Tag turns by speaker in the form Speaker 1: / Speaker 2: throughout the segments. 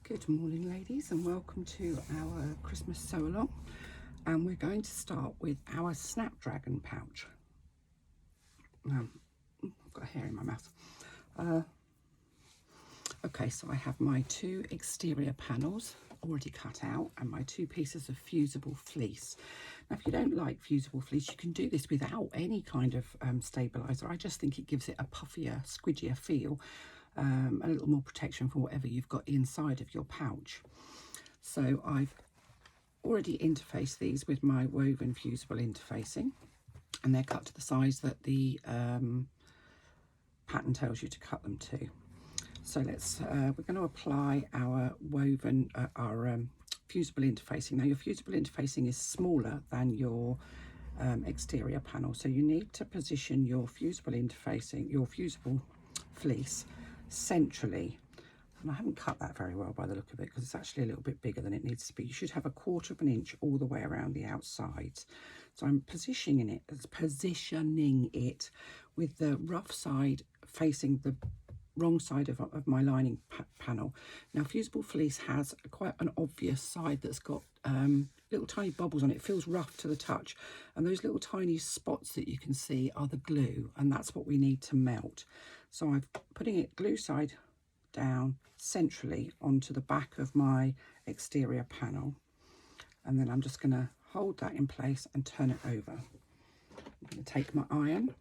Speaker 1: Good morning, ladies, and welcome to our Christmas sew along. And we're going to start with our Snapdragon pouch. I've got a hair in my mouth. Okay, so I have my two exterior panels already cut out and my two pieces of fusible fleece. Now, if you don't like fusible fleece, you can do this without any kind of stabilizer. I just think it gives it a puffier, squidgier feel. A little more protection for whatever you've got inside of your pouch. So I've already interfaced these with my woven fusible interfacing, and they're cut to the size that the pattern tells you to cut them to. So we're going to apply our woven, fusible interfacing. Now your fusible interfacing is smaller than your exterior panel, so you need to position your fusible interfacing, your fusible fleece, centrally. And I haven't cut that very well by the look of it because it's actually a little bit bigger than it needs to be. You should have 1/4 of an inch all the way around the outside. So I'm positioning it with the rough side facing the wrong side of my lining panel. Now fusible fleece has quite an obvious side that's got little tiny bubbles on it. It feels rough to the touch, and those little tiny spots that you can see are the glue, and that's what we need to melt. So I'm putting it glue side down centrally onto the back of my exterior panel, and then I'm just going to hold that in place and turn it over. I'm going to take my iron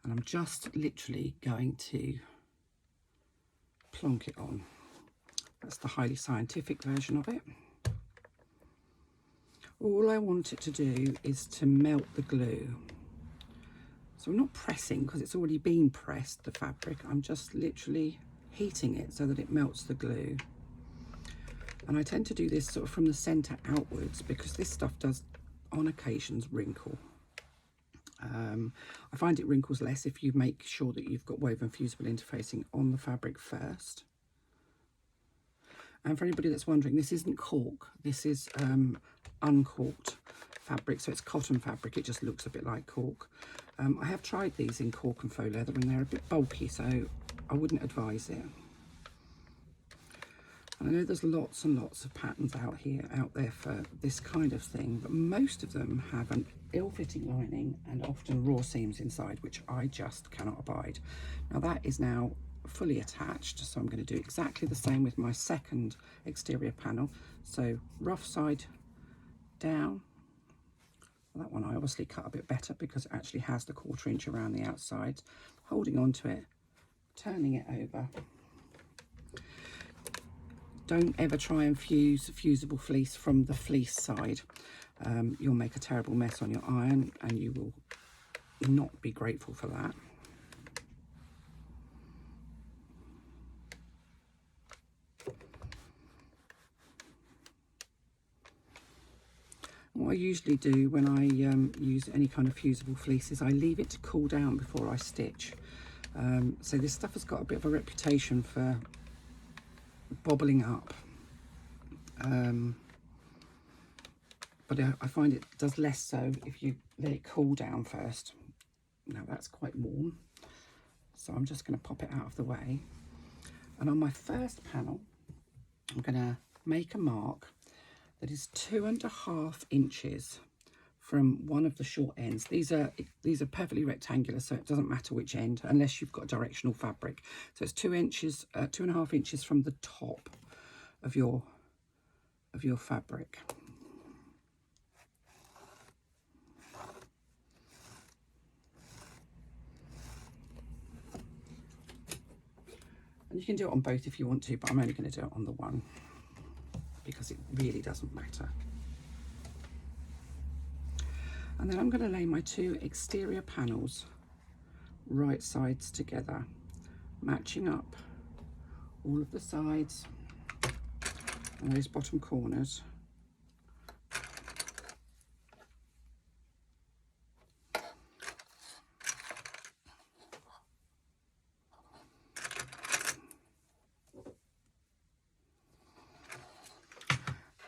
Speaker 1: and I'm just literally going to plonk it on. That's the highly scientific version of it. All I want it to do is to melt the glue. So I'm not pressing because it's already been pressed, the fabric. I'm just literally heating it so that it melts the glue. And I tend to do this sort of from the center outwards because this stuff does on occasions wrinkle. I find it wrinkles less if you make sure that you've got woven fusible interfacing on the fabric first. And for anybody that's wondering, this isn't cork, this is uncorked fabric, so it's cotton fabric. It just looks a bit like cork. I have tried these in cork and faux leather and they're a bit bulky, so I wouldn't advise it. And I know there's lots and lots of patterns out there for this kind of thing, but most of them have an ill-fitting lining and often raw seams inside, which I just cannot abide. Now that is now fully attached, so I'm going to do exactly the same with my second exterior panel. So rough side down. That one I obviously cut a bit better because it actually has the 1/4 inch around the outside. Holding on to it, turning it over. Don't ever try and fuse fusible fleece from the fleece side. You'll make a terrible mess on your iron and you will not be grateful for that. What I usually do when I use any kind of fusible fleece is I leave it to cool down before I stitch. So this stuff has got a bit of a reputation for bobbling up. But I find it does less so if you let it cool down first. Now that's quite warm. So I'm just going to pop it out of the way. And on my first panel, I'm going to make a mark that is 2.5 inches from one of the short ends. These are perfectly rectangular, so it doesn't matter which end unless you've got directional fabric. So it's 2.5 inches from the top of your fabric. And you can do it on both if you want to, but I'm only going to do it on the one because it really doesn't matter. And then I'm going to lay my two exterior panels right sides together, matching up all of the sides and those bottom corners.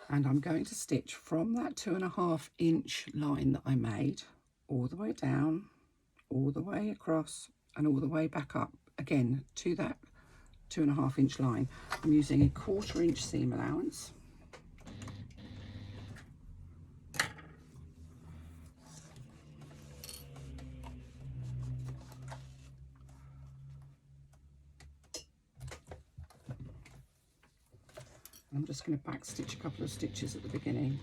Speaker 1: And I'm going to stitch from that 2.5 inch line that I made all the way down, all the way across and all the way back up again to that 2.5 inch line. I'm using a 1/4 inch seam allowance. I'm just going to back stitch a couple of stitches at the beginning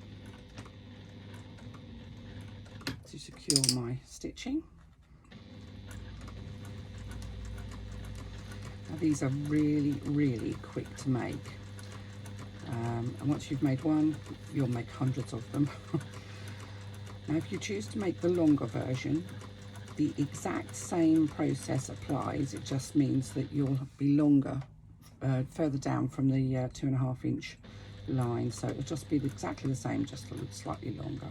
Speaker 1: to secure my stitching. Now these are really quick to make, and once you've made one, you'll make hundreds of them. Now if you choose to make the longer version, the exact same process applies. It just means that you'll be longer further down from the 2.5 inch line, so it'll just be exactly the same, just a little slightly longer.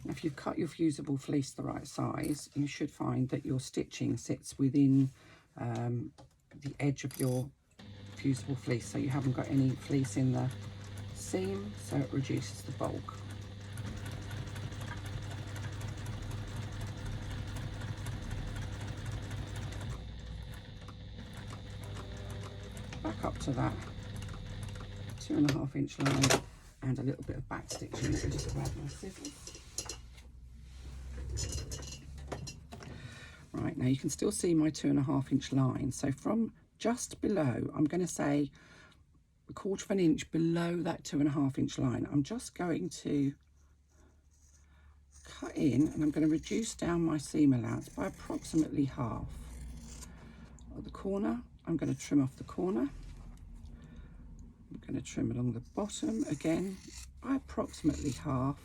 Speaker 1: If you've cut your fusible fleece the right size, you should find that your stitching sits within the edge of your fusible fleece, so you haven't got any fleece in the seam, so it reduces the bulk. Back up to that 2.5 inch line and a little bit of back stitching. So just grab my scissors. Right, now you can still see my 2.5 inch line. So from just below, I'm going to say 1/4 inch below that 2.5 inch line, I'm just going to cut in, and I'm going to reduce down my seam allowance by approximately half. At the corner, I'm going to trim off the corner. I'm going to trim along the bottom again by approximately half.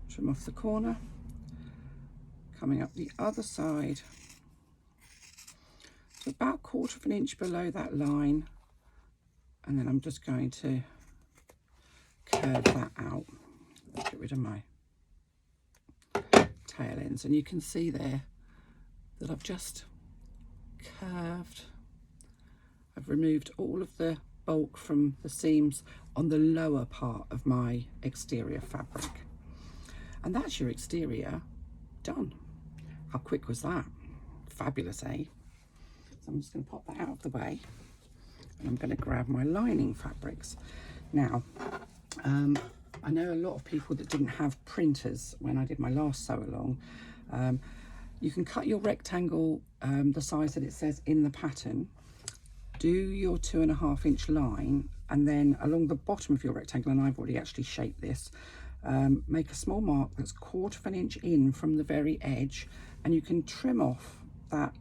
Speaker 1: Trim off the corner. Coming up the other side to about 1/4 inch below that line, and then I'm just going to curve that out. Get rid of my tail ends, and you can see there that I've just curved. I've removed all of the bulk from the seams on the lower part of my exterior fabric, and that's your exterior done. How quick was that? Fabulous, eh? So I'm just going to pop that out of the way, and I'm going to grab my lining fabrics. Now, I know a lot of people that didn't have printers when I did my last sew along. You can cut your rectangle the size that it says in the pattern, do your 2.5 inch line, and then along the bottom of your rectangle, and I've already actually shaped this, make a small mark that's 1/4 inch in from the very edge, and you can trim off that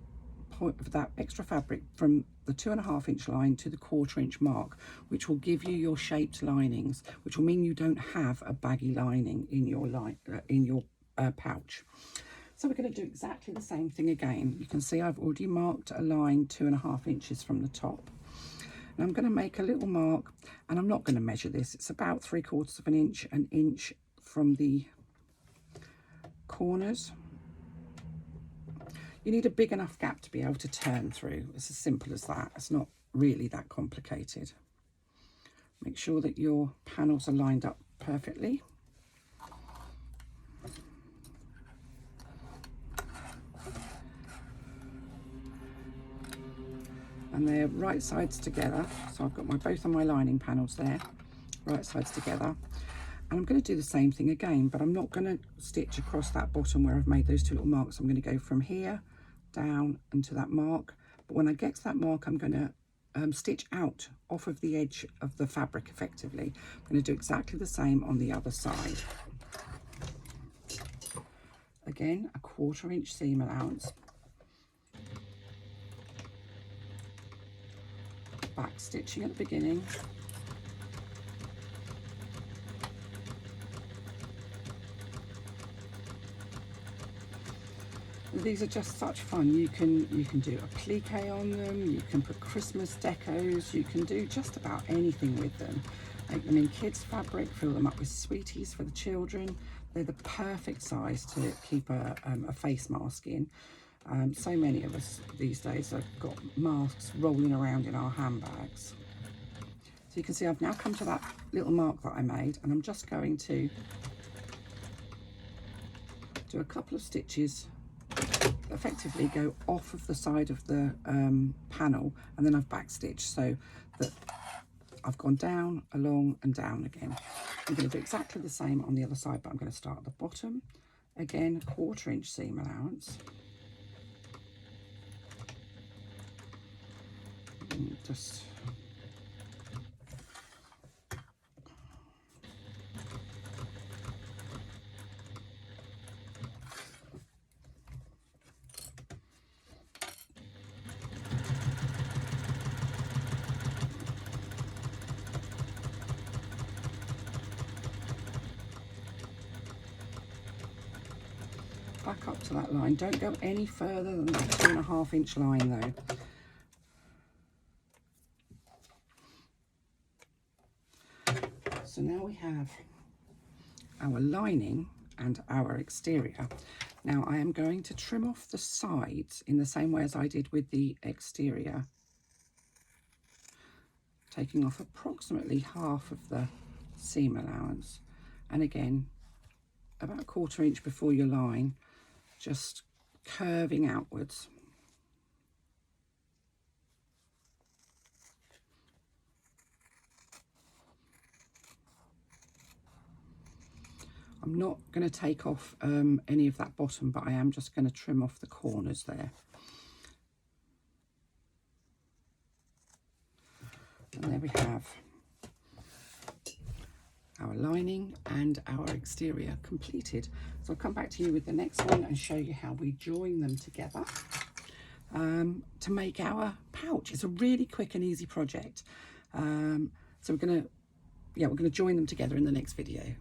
Speaker 1: point of that extra fabric from the 2.5 inch line to the 1/4 inch mark, which will give you your shaped linings, which will mean you don't have a baggy lining in your pouch. So we're going to do exactly the same thing again. You can see I've already marked a line 2.5 inches from the top. And I'm going to make a little mark, and I'm not going to measure this. It's about 3/4 inch, an inch from the corners. You need a big enough gap to be able to turn through. It's as simple as that. It's not really that complicated. Make sure that your panels are lined up perfectly. And they're right sides together. So I've got both of my lining panels there, right sides together. And I'm going to do the same thing again, but I'm not going to stitch across that bottom where I've made those two little marks. I'm going to go from here down into that mark. But when I get to that mark, I'm going to stitch out off of the edge of the fabric effectively. I'm going to do exactly the same on the other side. Again, a 1/4 inch seam allowance. Back stitching at the beginning. These are just such fun. You can do applique on them, you can put Christmas decos, you can do just about anything with them. Make them in kids fabric, fill them up with sweeties for the children. they're the perfect size to keep a face mask in. So many of us these days have got masks rolling around in our handbags. So you can see I've now come to that little mark that I made, and I'm just going to do a couple of stitches, effectively go off of the side of the panel, and then I've backstitched so that I've gone down, along and down again. I'm going to do exactly the same on the other side, but I'm going to start at the bottom. Again, 1/4 inch seam allowance. And just back up to that line. Don't go any further than that 2.5 inch line though. So now we have our lining and our exterior. Now I am going to trim off the sides in the same way as I did with the exterior, taking off approximately half of the seam allowance, and again about 1/4 inch before your line, just curving outwards. I'm not going to take off any of that bottom, but I am just going to trim off the corners there. And there we have our lining and our exterior completed. So I'll come back to you with the next one and show you how we join them together to make our pouch. It's a really quick and easy project. So we're going to join them together in the next video.